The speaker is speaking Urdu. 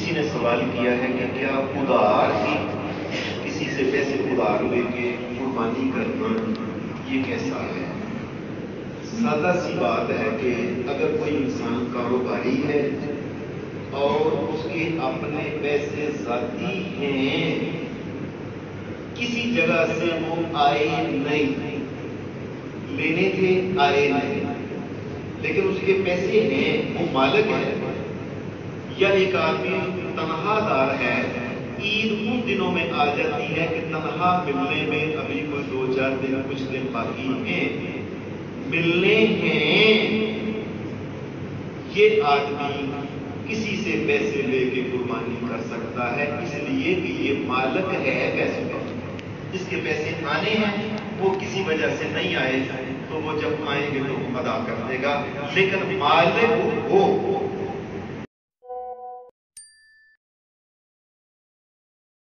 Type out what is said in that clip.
کسی نے سوال کیا ہے کہ کیا ادھار ہی کسی سے پیسے ادھار لے کے قربانی کرنا یہ کیسا ہے؟ سادہ سی بات ہے کہ اگر کوئی انسان کاروباری ہے اور اس کے اپنے پیسے ذاتی ہیں، کسی جگہ سے وہ آئے نہیں، لینے تھے آئے نہیں، لیکن اس کے پیسے ہیں، وہ مالک ہے، یا ایک آدمی تنہا دار ہے، عید ان دنوں میں آ جاتی ہے کہ تنہا ملنے میں ابھی کوئی 2-4 دن کچھ دن باقی ہیں، ملنے ہیں، یہ آدمی کسی سے پیسے لے کے قربانی کر سکتا ہے، اس لیے کہ یہ مالک ہے پیسوں کا، جس کے پیسے آنے ہیں وہ کسی وجہ سے نہیں آئے تو وہ جب آئیں گے تو ادا کر دے گا، لیکن مالک ہو